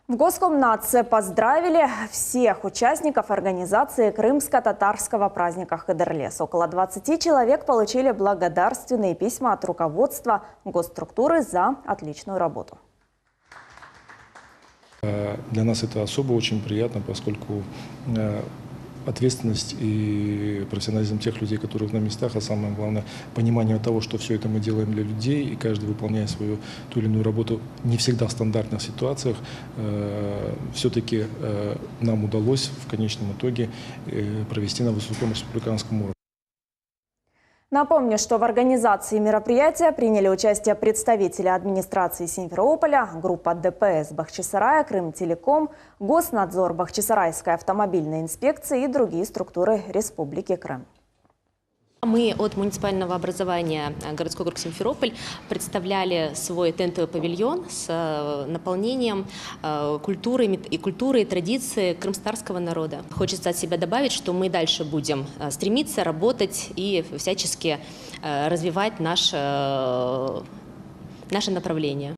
В Госкомнадзе поздравили всех участников организации крымско-татарского праздника Хыдырлес. Около 20 человек получили благодарственные письма от руководства госструктуры за отличную работу. Для нас это особо очень приятно, поскольку ответственность и профессионализм тех людей, которые на местах, а самое главное, понимание того, что все это мы делаем для людей, и каждый, выполняя свою ту или иную работу, не всегда в стандартных ситуациях, все-таки нам удалось в конечном итоге провести на высоком республиканском уровне. Напомню, что в организации мероприятия приняли участие представители администрации Симферополя, группа ДПС Бахчисарая, Крымтелеком, Госнадзор Бахчисарайской автомобильной инспекции и другие структуры Республики Крым. Мы от муниципального образования городской округ Симферополь представляли свой тентовый павильон с наполнением культуры и традиции крымстарского народа. Хочется от себя добавить, что мы дальше будем стремиться, работать и всячески развивать наше направление.